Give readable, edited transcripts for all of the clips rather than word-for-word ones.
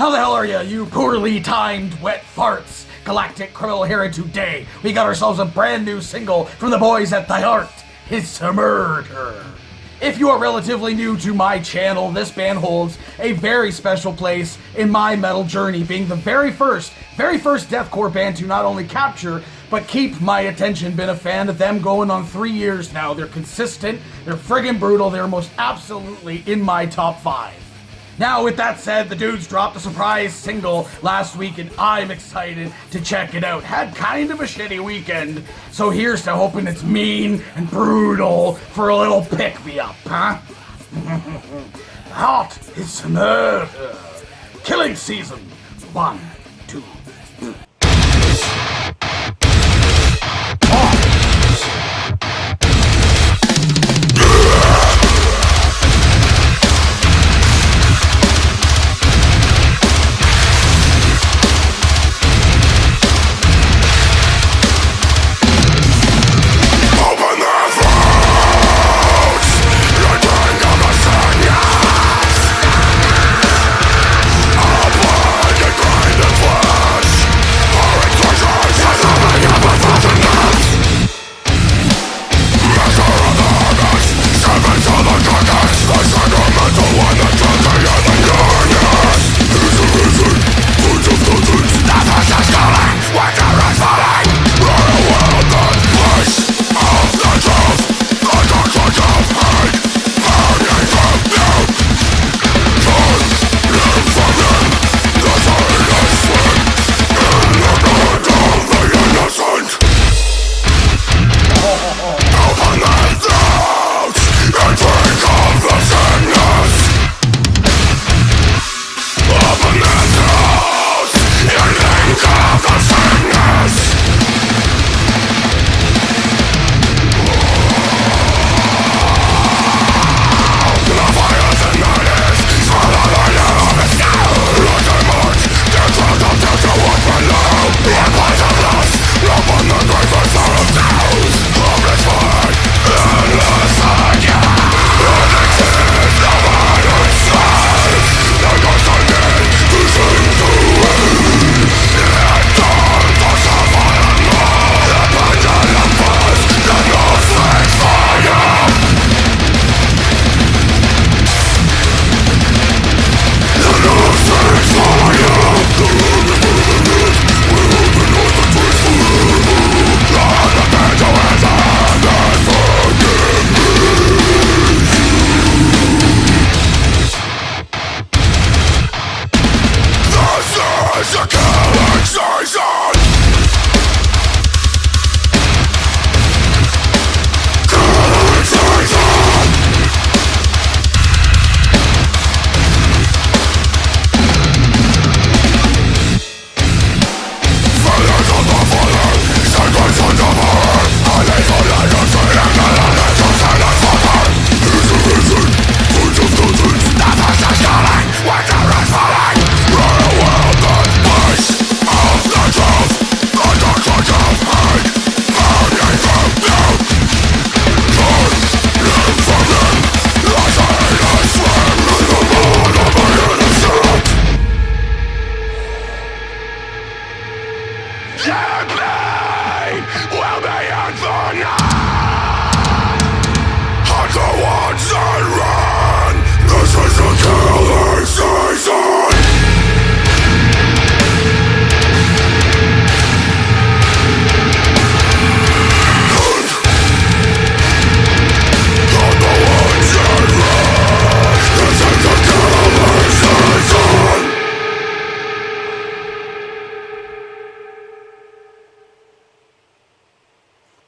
How the hell are ya, you poorly timed wet farts? Galactic criminal here, and today we got ourselves a brand new single from the boys at The Art. It's a murder. If you are relatively new to my channel, this band holds a very special place in my metal journey, being the very first deathcore band to not only capture, but keep my attention. Been a fan of them going on 3 years now. They're consistent, they're friggin' brutal, they're most absolutely in my top 5. Now, with that said, the dudes dropped a surprise single last week, and I'm excited to check it out. Had kind of a shitty weekend, so here's to hoping it's mean and brutal for a little pick-me-up, huh? Hot is murder. Killing season 1, 2.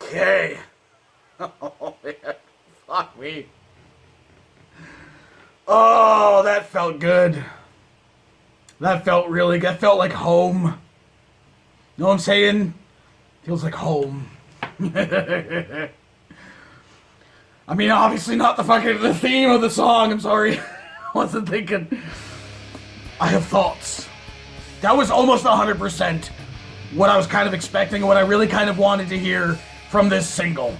Okay. Oh, man. Fuck me. Oh, that felt good. That felt really good. That felt like home. Know what I'm saying? Feels like home. I mean, obviously not the theme of the song. I'm sorry. I wasn't thinking. I have thoughts. That was almost 100% what I was kind of expecting and what I really kind of wanted to hear from this single.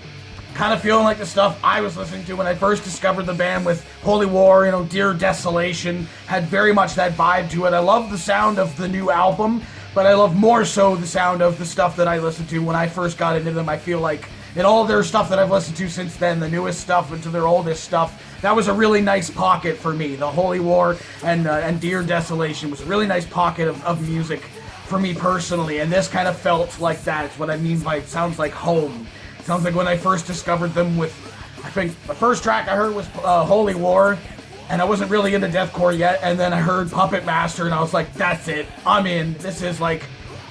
kind of feeling like the stuff I was listening to when I first discovered the band with Holy War, Dear Desolation, had very much that vibe to it. I love the sound of the new album, but I love more so the sound of the stuff that I listened to when I first got into them. I feel like in all their stuff that I've listened to since then, the newest stuff into their oldest stuff, that was a really nice pocket for me. The Holy War and Dear Desolation was a really nice pocket of music for me personally, and this kind of felt like that. It's what I mean by it sounds like home. It sounds like when I first discovered them with, I think the first track I heard was Holy War, and I wasn't really into deathcore yet, and then I heard Puppet Master, and I was like, that's it, I'm in. This is like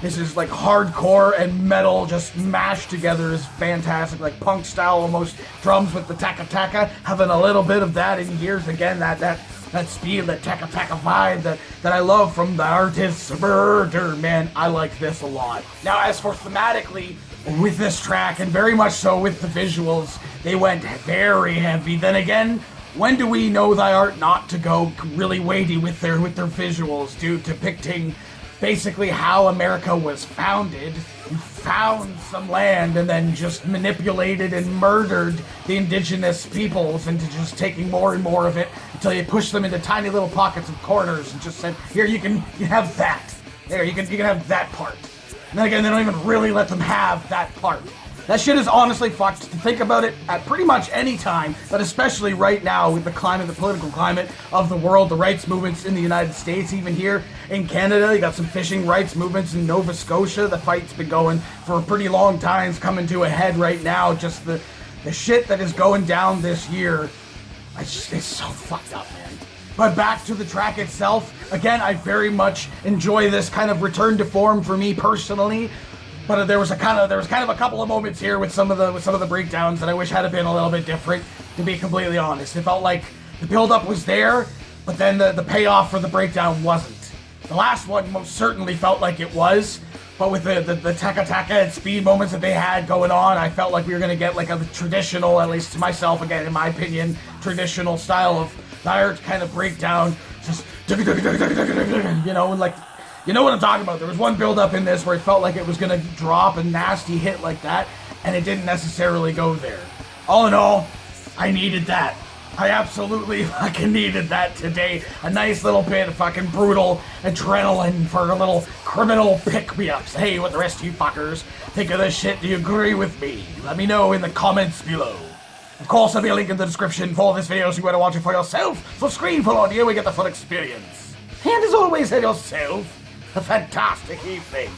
hardcore and metal just mashed together is fantastic, like punk style almost, drums with the taka-taka, having a little bit of that in gears again, that speed, that taka-taka vibe that I love from the artist Murder. Man, I like this a lot. Now, as for thematically, with this track, and very much so with the visuals, they went very heavy. Then again, when do we know thy art not to go really weighty with their visuals, dude, depicting basically how America was founded? You found some land and then just manipulated and murdered the indigenous peoples into just taking more and more of it until you pushed them into tiny little pockets of corners and just said, here, you can have that. There, you can have that part. And then again, they don't even really let them have that part. That shit is honestly fucked to think about it at pretty much any time, but especially right now with the climate, the political climate of the world, the rights movements in the United States, even here in Canada, you got some fishing rights movements in Nova Scotia. The fight's been going for a pretty long time. It's coming to a head right now. Just the shit that is going down this year, it's so fucked up, man. But back to the track itself, again, I very much enjoy this kind of return to form for me personally. But there was kind of a couple of moments here with some of the breakdowns that I wish had been a little bit different, to be completely honest. It felt like the build-up was there, but then the payoff for the breakdown wasn't. The last one most certainly felt like it was, but with the taka-taka and speed moments that they had going on, I felt like we were going to get like a traditional, at least to myself, again, in my opinion, traditional style of dire kind of breakdown, just like... You know what I'm talking about. There was one build-up in this where it felt like it was going to drop a nasty hit like that, and it didn't necessarily go there. All in all, I needed that. I absolutely fucking needed that today. A nice little bit of fucking brutal adrenaline for a little criminal pick-me-ups. Hey, what the rest of you fuckers think of this shit? Do you agree with me? Let me know in the comments below. Of course, there'll be a link in the description for this video so you want to watch it for yourself. So screenful audio, we get the full experience. And as always, have yourself a fantastic evening.